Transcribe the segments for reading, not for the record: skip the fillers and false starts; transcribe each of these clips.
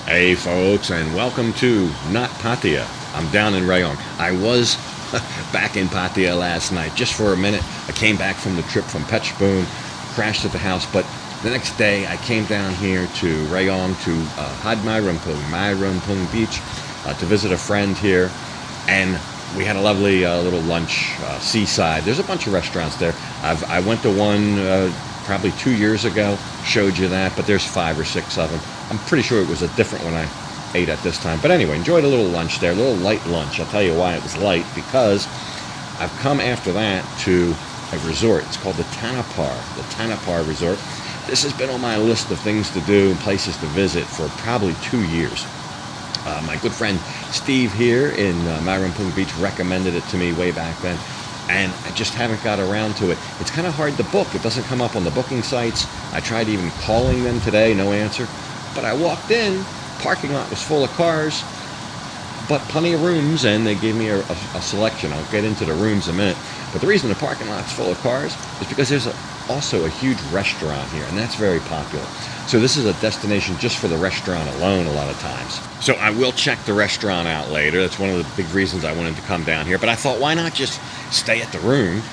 Hey folks, and welcome to Not Pattaya. I'm down in Rayong. I was back in Pattaya last night just for a minute. I came back from the trip from Phetchabun, crashed at the house, but the next day I came down here to Rayong to Mayrumpung Beach to visit a friend here, and we had a lovely little lunch seaside. There's a bunch of restaurants there. I went to one probably 2 years ago, showed you that, but there's 5 or 6 of them. I'm pretty sure it was a different one I ate at this time. But anyway, enjoyed a little lunch there, a little light lunch. I'll tell you why it was light, because I've come after that to a resort. It's called the Tamnanpar Resort. This has been on my list of things to do and places to visit for probably 2 years. My good friend Steve here in Mayrumpung Beach recommended it to me way back then, and I just haven't got around to it. It's kind of hard to book. It doesn't come up on the booking sites. I tried even calling them today, no answer. But I walked in, parking lot was full of cars, but plenty of rooms, and they gave me a selection. I'll get into the rooms in a minute. But the reason the parking lot's full of cars is because there's also a huge restaurant here, and that's very popular. So this is a destination just for the restaurant alone a lot of times. So I will check the restaurant out later. That's one of the big reasons I wanted to come down here. But I thought, why not just stay at the room?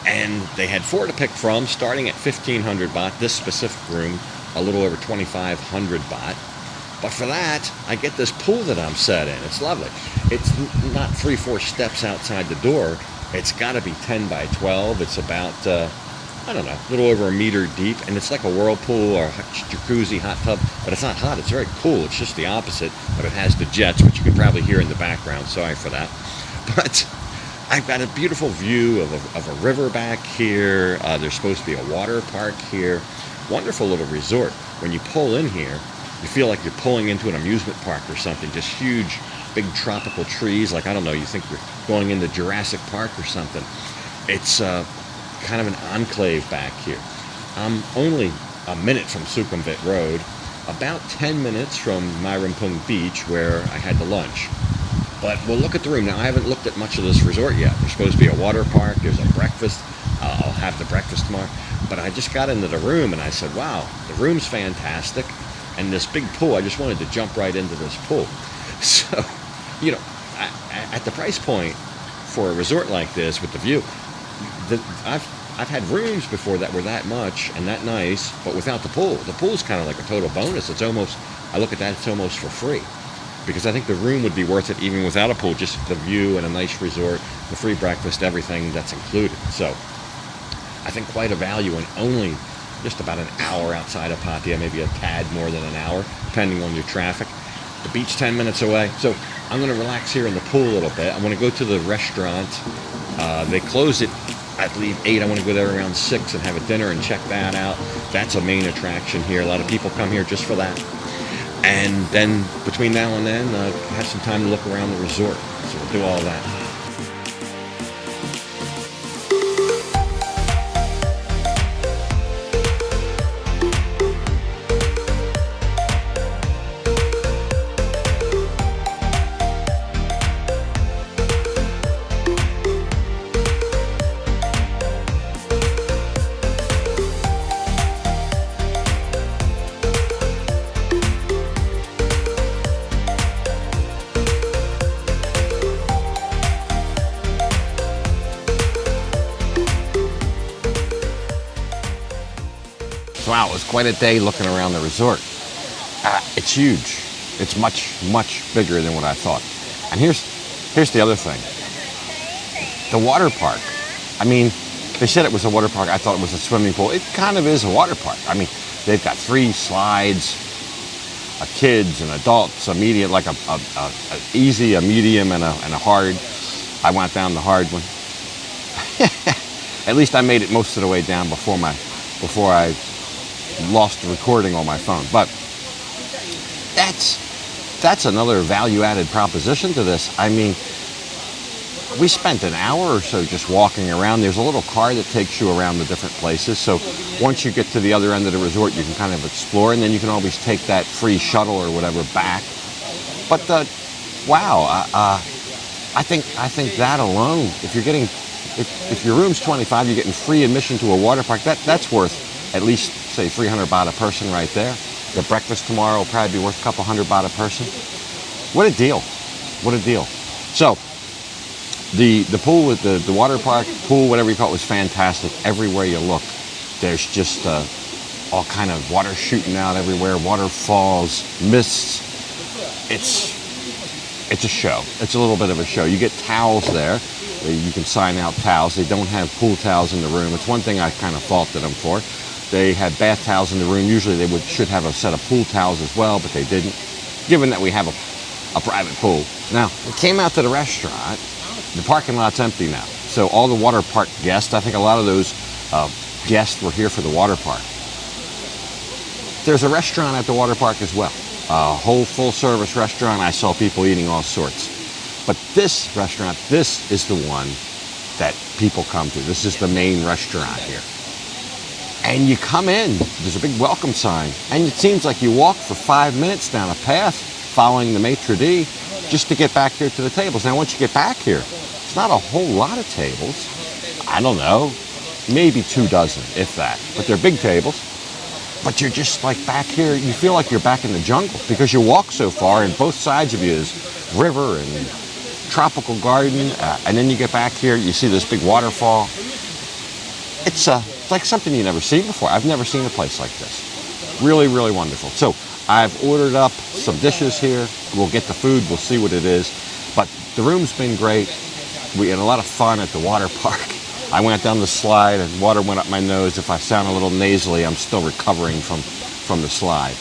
And they had 4 to pick from, starting at 1,500 baht. This specific room, a little over 2,500 baht. But for that, I get this pool that I'm set in. It's lovely. It's not 3-4 steps outside the door. It's got to be 10 by 12. It's about, I don't know, a little over a meter deep. And it's like a whirlpool or a jacuzzi hot tub. But it's not hot. It's very cool. It's just the opposite. But it has the jets, which you can probably hear in the background. Sorry for that. But I've got a beautiful view of a river back here. There's supposed to be a water park here. Wonderful little resort. When you pull in here, you feel like you're pulling into an amusement park or something. Just huge, big tropical trees. Like, I don't know, you think you're going into Jurassic Park or something. It's kind of an enclave back here. I'm only a minute from Sukhumvit Road, about 10 minutes from Mayrumpung Beach, where I had the lunch. But we'll look at the room. Now, I haven't looked at much of this resort yet. There's supposed to be a water park. There's a breakfast. I'll have the breakfast tomorrow. But I just got into the room, and I said, wow, the room's fantastic. And this big pool, I just wanted to jump right into this pool. So, you know, at the price point for a resort like this with the view, I've had rooms before that were that much and that nice, but without the pool. The pool's kind of like a total bonus. It's almost, I look at that, it's almost for free. Because I think the room would be worth it even without a pool, just the view and a nice resort, the free breakfast, everything that's included. So I think quite a value, and only just about an hour outside of Pattaya, maybe a tad more than an hour, depending on your traffic. The beach 10 minutes away. So I'm going to relax here in the pool a little bit. I want to go to the restaurant. They close it, I believe, 8. I want to go there around 6 and have a dinner and check that out. That's a main attraction here. A lot of people come here just for that. And then between now and then, have some time to look around the resort. So we'll do all that. Wow, it was quite a day looking around the resort. It's huge. It's much, much bigger than what I thought. And here's the other thing. The water park. I mean, they said it was a water park. I thought it was a swimming pool. It kind of is a water park. I mean, they've got 3 slides, kids and adults, a medium, like a easy, a medium, and a hard. I went down the hard one. At least I made it most of the way down before I lost the recording on my phone. But that's another value-added proposition to this. I mean, we spent an hour or so just walking around. There's a little car that takes you around the different places. So once you get to the other end of the resort, you can kind of explore, and then you can always take that free shuttle or whatever back. But wow, I think that alone, if your room's $25, you're getting free admission to a water park. That's worth at least say 300 baht a person right there. The breakfast tomorrow will probably be worth a couple hundred baht a person. What a deal. What a deal. So the pool with the water park, pool, whatever you call it, was fantastic. Everywhere you look, there's just all kind of water shooting out everywhere, waterfalls, mists. It's a show. It's a little bit of a show. You get towels there. You can sign out towels. They don't have pool towels in the room. It's one thing I kind of faulted them for. They had bath towels in the room. Usually they should have a set of pool towels as well, but they didn't, given that we have a private pool. Now, we came out to the restaurant. The parking lot's empty now. So all the water park guests, I think a lot of those guests were here for the water park. There's a restaurant at the water park as well. A whole full-service restaurant. I saw people eating all sorts. But this restaurant, this is the one that people come to. This is the main restaurant here. And you come in, there's a big welcome sign, and it seems like you walk for 5 minutes down a path following the maitre d' just to get back here to the tables. Now, once you get back here, it's not a whole lot of tables. I don't know, maybe 2 dozen, if that. But they're big tables. But you're just like back here, you feel like you're back in the jungle because you walk so far and both sides of you is river and tropical garden. And then you get back here, you see this big waterfall. It's like something you never seen before. I've never seen a place like this. Really, really wonderful. So I've ordered up some dishes here. We'll get the food. We'll see what it is. But the room's been great. We had a lot of fun at the water park. I went down the slide and water went up my nose. If I sound a little nasally, I'm still recovering from the slide.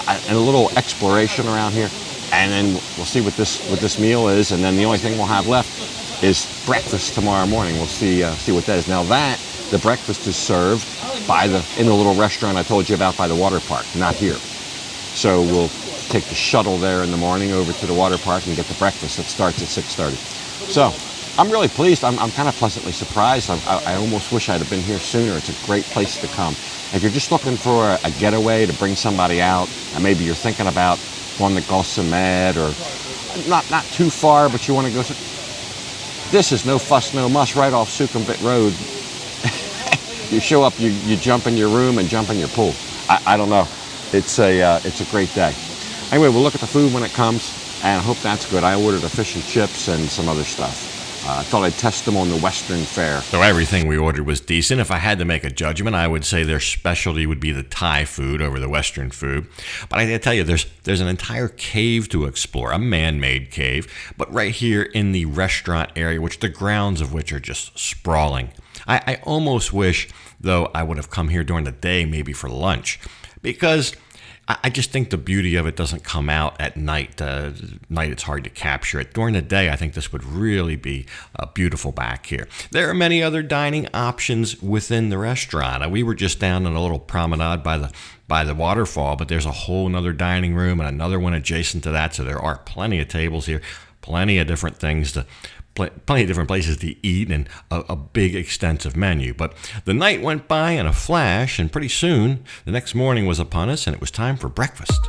And a little exploration around here. And then we'll see what this meal is. And then the only thing we'll have left is breakfast tomorrow morning. We'll see what that is. Now the breakfast is served in the little restaurant I told you about by the water park, not here. So we'll take the shuttle there in the morning over to the water park and get the breakfast that starts at 6:30. So I'm really pleased. I'm kind of pleasantly surprised. I almost wish I'd have been here sooner. It's a great place to come. If you're just looking for a getaway to bring somebody out, and maybe you're thinking about going to Gulf Samed or not too far, but you want to go. This is no fuss, no muss, right off Sukhumvit Road. You show up, you jump in your room and jump in your pool. I don't know. It's a great day. Anyway, we'll look at the food when it comes, and I hope that's good. I ordered a fish and chips and some other stuff. I thought I'd test them on the Western fare. So everything we ordered was decent. If I had to make a judgment, I would say their specialty would be the Thai food over the Western food. But I gotta tell you, there's an entire cave to explore, a man-made cave, but right here in the restaurant area, which the grounds of which are just sprawling. I almost wish, though, I would have come here during the day, maybe for lunch, because I just think the beauty of it doesn't come out at night. Night, it's hard to capture it. During the day, I think this would really be beautiful back here. There are many other dining options within the restaurant. We were just down on a little promenade by the waterfall, but there's a whole another dining room and another one adjacent to that. So there are plenty of tables here, plenty of different things plenty of different places to eat, and a big extensive menu. But the night went by in a flash, and pretty soon the next morning was upon us, and it was time for breakfast.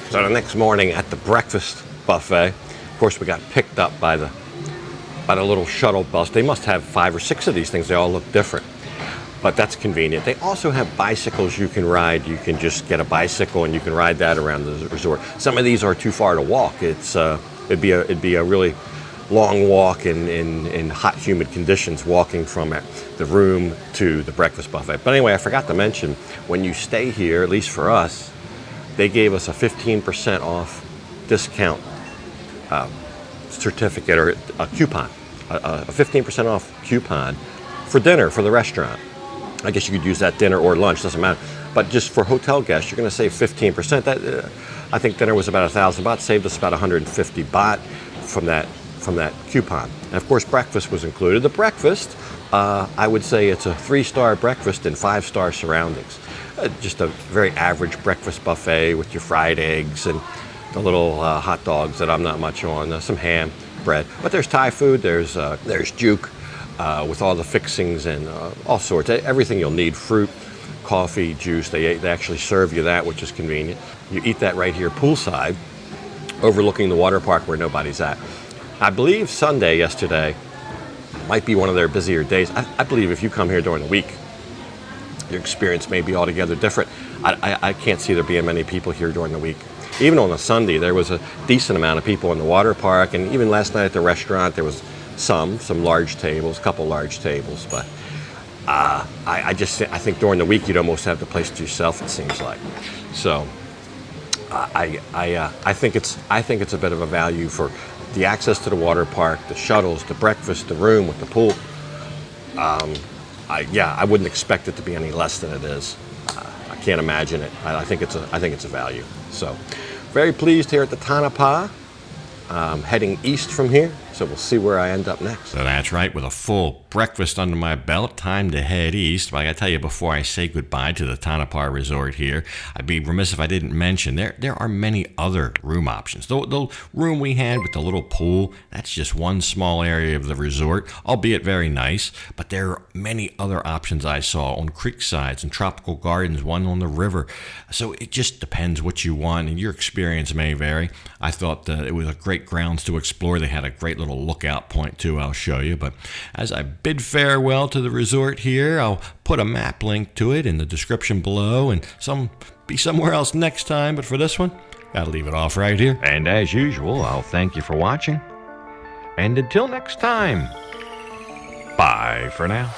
So the next morning at the breakfast buffet, of course, we got picked up by the little shuttle bus. They must have 5 or 6 of these things. They all look different, but that's convenient. They also have bicycles you can ride. You can just get a bicycle and you can ride that around the resort. Some of these are too far to walk. It'd be a really long walk in hot, humid conditions, walking from the room to the breakfast buffet. But anyway, I forgot to mention, when you stay here, at least for us, they gave us a 15% off discount certificate, or a coupon, a 15% off coupon for dinner for the restaurant. I guess you could use that dinner or lunch, doesn't matter. But just for hotel guests, you're going to save 15%. That I think dinner was about 1,000 baht, saved us about 150 baht from that coupon. And of course, breakfast was included. The breakfast I would say it's a 3-star breakfast in 5-star surroundings. Just a very average breakfast buffet with your fried eggs and the little hot dogs that I'm not much on, some ham, bread. But there's Thai food, there's juke with all the fixings and all sorts, everything you'll need, fruit, coffee, juice. They actually serve you that, which is convenient. You eat that right here poolside, overlooking the water park where nobody's at. I believe Sunday yesterday might be one of their busier days. I believe if you come here during the week, your experience may be altogether different. I can't see there being many people here during the week. Even on a Sunday, there was a decent amount of people in the water park, and even last night at the restaurant, there was some large tables, a couple large tables, but I think during the week you'd almost have the place to yourself, it seems like. So I think it's a bit of a value for the access to the water park, the shuttles, the breakfast, the room with the pool. I wouldn't expect it to be any less than it is. I can't imagine it. I think it's a value. So very pleased here at the Tamnanpar. Heading east from here, so we'll see where I end up next. So that's right, with a full breakfast under my belt, time to head east. But I gotta tell you, before I say goodbye to the Tamnanpar Resort here, I'd be remiss if I didn't mention there are many other room options. The room we had with the little pool, that's just one small area of the resort, albeit very nice. But there are many other options I saw on creek sides and tropical gardens, one on the river. So it just depends what you want, and your experience may vary. I thought it was a great grounds to explore. They had a great little lookout point too, I'll show you. But as I bid farewell to the resort here, I'll put a map link to it in the description below, and be somewhere else next time. But for this one, gotta leave it off right here. And as usual, I'll thank you for watching. And until next time, bye for now.